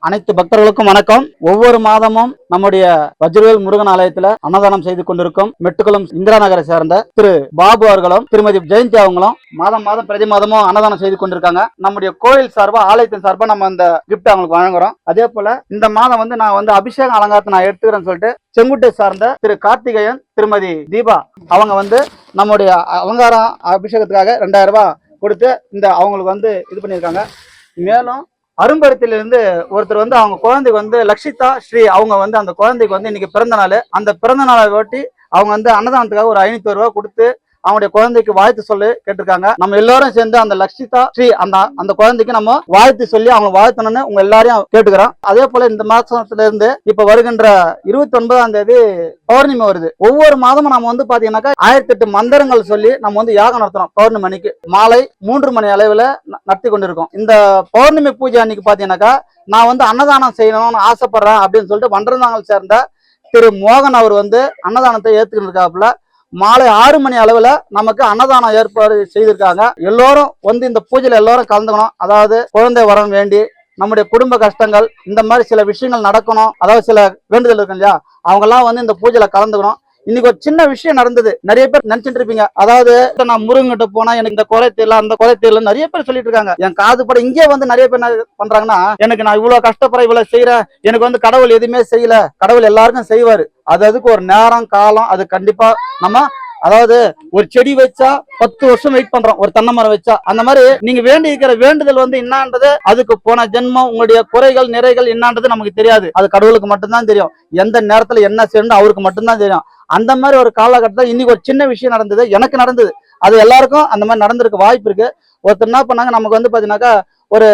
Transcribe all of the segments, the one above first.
அனைத்து பக்தர்களுக்கும் வணக்கம். ஒவ்வொரு மாதமும் நம்முடைய வஜ்ரவேல் முருகன் ஆலயத்துல அன்னதானம் செய்து கொண்டிருக்கும் மெட்டுக்குளம் இந்திரா நகரை சேர்ந்த திரு பாபு அவர்களும் திருமதி ஜெயந்தி அவங்களும் மாதம் பிரதி மாதமும் அன்னதானம் செய்து கொண்டிருக்காங்க. நம்முடைய கோயில் சார்பா ஆலயத்தின் சார்பா நம்ம அந்த கிஃப்ட் அவங்களுக்கு வழங்குறோம். அதே போல இந்த மாதம் நான் அபிஷேக அலங்காரத்தை நான் எடுத்துக்கிறேன்னு சொல்லிட்டு செங்குட்டை சார்ந்த திரு கார்த்திகேயன் திருமதி தீபா அவங்க நம்முடைய அலங்காரம் அபிஷேகத்துக்காக 2000 ரூபாய் கொடுத்து அவங்களுக்கு இது பண்ணியிருக்காங்க. மேலும் அரும்பருத்திலிருந்து ஒருத்தர் அவங்க குழந்தைக்கு லக்ஷிதா ஸ்ரீ அவங்க அந்த குழந்தைக்கு இன்னைக்கு பிறந்த நாள். அந்த பிறந்த நாளை ஒட்டி அவங்க அன்னதானத்துக்காக ஒரு 500 ரூபாய் கொடுத்து அவங்களுடைய குழந்தைக்கு வாழ்த்து சொல்லி கேட்டிருக்காங்க. நம்ம எல்லாரும் சேர்ந்து அந்த லக்ஷிதா ஸ்ரீ அந்த குழந்தைக்கு நம்ம வாழ்த்து சொல்லி அவங்க வாழ்த்தணும்னு உங்க எல்லாரையும் கேட்டுக்கிறோம். அதே போல இந்த மாசத்துல இருந்து இப்ப வருகின்ற 29ஆம் தேதி பௌர்ணமி வருது. ஒவ்வொரு மாதமும் நம்ம பாத்தீங்கன்னாக்கா 1008 மந்திரங்கள் சொல்லி நம்ம யாகம் நடத்துறோம். பௌர்ணமி அன்னைக்கு மாலை 3 மணி அளவுல நடத்தி கொண்டிருக்கோம். இந்த பௌர்ணமி பூஜை அன்னைக்கு பாத்தீங்கன்னாக்கா நான் அன்னதானம் செய்யணும்னு ஆசைப்படுறேன் அப்படின்னு சொல்லிட்டு வண்டரந்தாங்கல் சேர்ந்த திரு மோகன் அவர் அன்னதானத்தை ஏத்துக்கிட்டு இருக்காப்புல. மாலை 6 மணி அளவுல நமக்கு அன்னதானம் ஏற்பாடு செய்திருக்காங்க. எல்லோரும் இந்த பூஜையில எல்லாரும் கலந்துக்கணும். அதாவது குழந்தை வரம் வேண்டி நம்முடைய குடும்ப கஷ்டங்கள் இந்த மாதிரி சில விஷயங்கள் நடக்கணும். அதாவது சில வேண்டுதல் இருக்கு இல்லையா, அவங்க எல்லாம் இந்த பூஜையில கலந்துக்கணும். இன்னைக்கு ஒரு சின்ன விஷயம் நடந்தது. நிறைய பேர் நினைச்சிட்டு இருப்பீங்க, அதாவது நான் முருகன்கிட்ட போனா எனக்கு இந்த குறை தெரியல அந்த குறை தெரியல நிறைய பேர் சொல்லிட்டு இருக்காங்க. என் காது பட இங்கே நிறைய பேர் என்ன பண்றாங்கன்னா, எனக்கு நான் இவ்வளவு கஷ்டப்படுற இவ்வளவு செய்யறேன், எனக்கு கடவுள் எதுவுமே செய்யல, கடவுள் எல்லாருக்கும் செய்வாரு, அதுக்கு ஒரு நேரம் காலம் அது கண்டிப்பா நம்ம அதாவது ஒரு செடி வச்சா 10 வருஷம் வெயிட் பண்றோம், ஒரு தென்னை மரம் வச்சா. அந்த மாதிரி நீங்க வேண்டி இருக்கிற வேண்டுதல் என்னன்றது அதுக்கு போன ஜென்மம் உங்களுடைய குறைகள் நிறைகள் என்னன்றது நமக்கு தெரியாது. அது கடவுளுக்கு மட்டும்தான் தெரியும். எந்த நேரத்துல என்ன செய்யணும் அவருக்கு மட்டும்தான் தெரியும். அந்த மாதிரி ஒரு காலகட்டத்தில் இன்னைக்கு ஒரு சின்ன விஷயம் நடந்தது, எனக்கு நடந்தது. அது எல்லாருக்கும் அந்த மாதிரி நடந்திருக்க வாய்ப்பு இருக்கு. ஒருத்தர் என்ன பண்ணாங்க, நமக்கு பாத்தீங்கன்னாக்கா ஒரு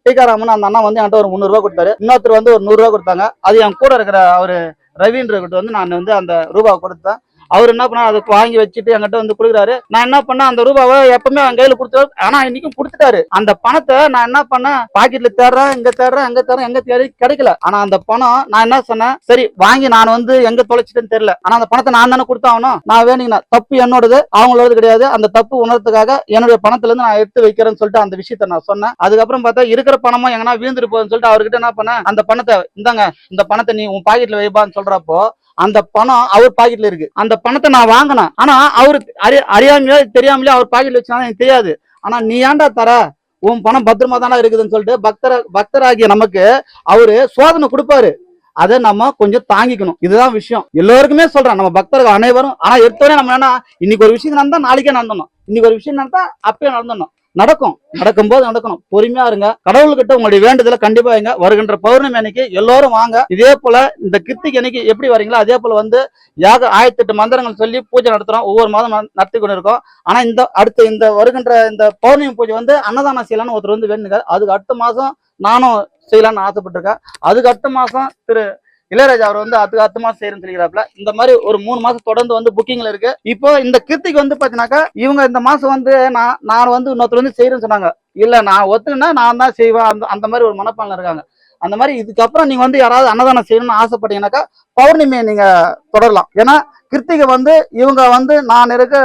டீகாராமன் அந்த அண்ணா என்கிட்ட ஒரு 300 ரூபாய் கொடுத்தாரு. இன்னொருத்தர் ஒரு 100 ரூபாய் கொடுத்தாங்க. அது என் கூட இருக்கிற அவரு ரவீந்திரகிட்ட நான் அந்த ரூபாய் கொடுத்தேன். அவர் என்ன பண்ணா அதுக்கு வாங்கி வச்சுட்டு என்கிட்ட கொடுக்குறாரு. நான் என்ன பண்ணேன், அந்த ரூபாவை எப்பவுமே அவன் கையில கொடுத்தாரு. ஆனா இன்னைக்கும் கொடுத்துட்டாரு. அந்த பணத்தை நான் என்ன பண்ணேன், பாக்கெட்ல தேடுறேன், எங்க தேடுறேன் எங்க தேடி கிடைக்கல. ஆனா அந்த பணம் நான் என்ன சொன்னேன், சரி வாங்கி நான் எங்க தொலைச்சிட்டேன்னு தெரியல, ஆனா அந்த பணத்தை நான் தானே கொடுத்தாகணும். நான் வேணுங்கன்னா தப்பு என்னோடது அவங்களோடது கிடையாது. அந்த தப்பு உணர்றதுக்காக என்னுடைய பணத்துல இருந்து நான் எடுத்து வைக்கிறேன்னு சொல்லிட்டு அந்த விஷயத்த நான் சொன்னேன். அதுக்கப்புறம் பார்த்தா இருக்கிற பணமும் எங்கன்னா வீழ்ந்துட்டு போகுதுன்னு சொல்லிட்டு அவர்கிட்ட என்ன பண்ணேன், அந்த பணத்தை இந்தாங்க, இந்த பணத்தை நீ உன் பாக்கெட்ல வைப்பான்னு சொல்றப்போ அந்த பணம் அவர் பாக்கெட்ல இருக்கு. அந்த பணத்தை நான் வாங்கினேன். ஆனா அவருக்கு அறியாமையோ தெரியாமலையோ அவர் பாக்கெட்ல வச்சுனா எனக்கு தெரியாது. ஆனா நீ ஏன்டா தர, உன் பணம் பத்திரமா தானே இருக்குதுன்னு சொல்லிட்டு பக்தராகிய நமக்கு அவரு சோதனை கொடுப்பாரு. அதை நம்ம கொஞ்சம் தாங்கிக்கணும். இதுதான் விஷயம். எல்லோருக்குமே சொல்றேன், நம்ம பக்தர்கள் அனைவரும். ஆனா எடுத்தோடனே நம்ம என்ன, இன்னைக்கு ஒரு விஷயம் நடந்தா நாளைக்கே நடந்தணும், இன்னைக்கு ஒரு விஷயம் நடந்தா அப்பயே நடந்தணும். நடக்கும்போது நடக்கணும். பொறுமையா இருங்க. கடவுள்கிட்ட உங்களுடைய வேண்டுதலை கண்டிப்பா வைங்க. வருகின்ற பௌர்ணமி அன்னைக்கு எல்லாரும் வாங்க. இதே போல இந்த கிருத்திகை அன்னைக்கு எப்படி வரீங்களோ அதே போல யாக 1008 மந்திரங்கள் சொல்லி பூஜை நடத்துறோம். ஒவ்வொரு மாதம் நடத்தி கொண்டு இருக்கோம். ஆனா இந்த வருகின்ற இந்த பௌர்ணமி பூஜை அன்னதானம் செய்யலாம்னு ஒருத்தர் வேணுங்க. அதுக்கு அடுத்த மாசம் நானும் செய்யலாம்னு ஆசைப்பட்டிருக்கேன். அதுக்கு அடுத்த மாசம் திரு இளையராஜா அவர் அதுக்கு அடுத்த மாசம் செய்யறேன்னு சொல்லிக்கிறாப்ல. இந்த மாதிரி ஒரு 3 மாசம் தொடர்ந்து புக்கிங்ல இருக்கு. இப்போ இந்த கிருத்திக்கு பாத்தீங்கன்னாக்கா இவங்க இந்த மாசம் நான் இன்னொருத்தர் செய்யறேன்னு சொன்னாங்க. இல்ல நான் ஒத்துக்குன்னா நான் தான் செய்வேன். அந்த மாதிரி ஒரு மனப்பான்ல இருக்காங்க. அந்த மாதிரி இதுக்கப்புறம் நீங்க யாராவது அன்னதானம் செய்யணும்னு ஆசைப்பட்டீங்கன்னாக்கா பௌர்ணமியை நீங்க தொடரலாம். ஏன்னா கிருத்திகை இவங்க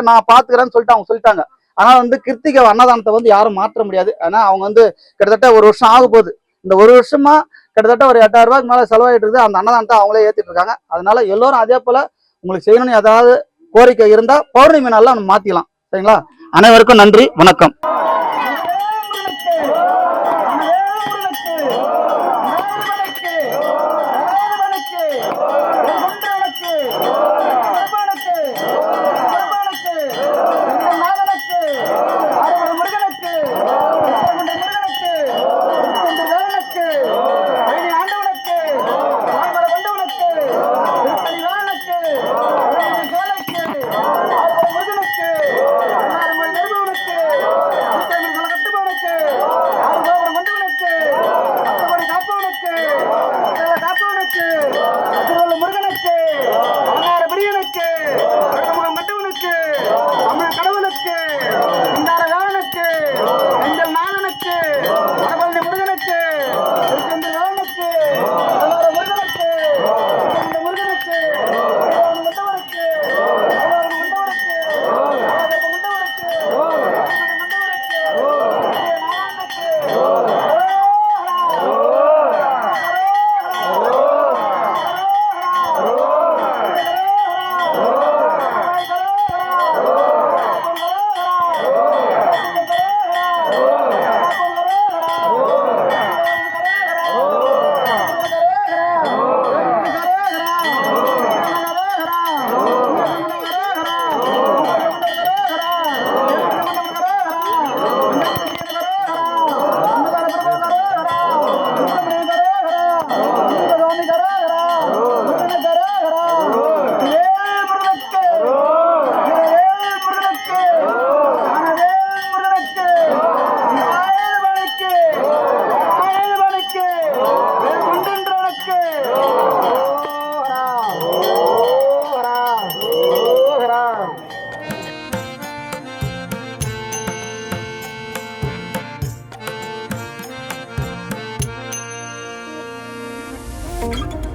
நான் பாத்துக்கிறேன்னு சொல்லிட்டு அவங்க சொல்லிட்டாங்க. ஆனா கிருத்திகை அன்னதானத்தை யாரும் மாற்ற முடியாது. ஆனா அவங்க கிட்டத்தட்ட 1 வருஷம் ஆக போகுது. இந்த 1 வருஷமா கிட்டத்தட்ட ஒரு 8000 ரூபாய்க்கு மேல செலவாயிட்டு இருக்குது. அந்த அன்னதானத்தை அவங்களே ஏத்திட்டு இருக்காங்க. அதனால எல்லோரும் அதே போல உங்களுக்கு செய்யணும்னு ஏதாவது கோரிக்கை இருந்தா பௌர்ணமி நாள்ல நம்ம மாத்திக்கலாம். சரிங்களா? அனைவருக்கும் நன்றி, வணக்கம். வணக்கம்.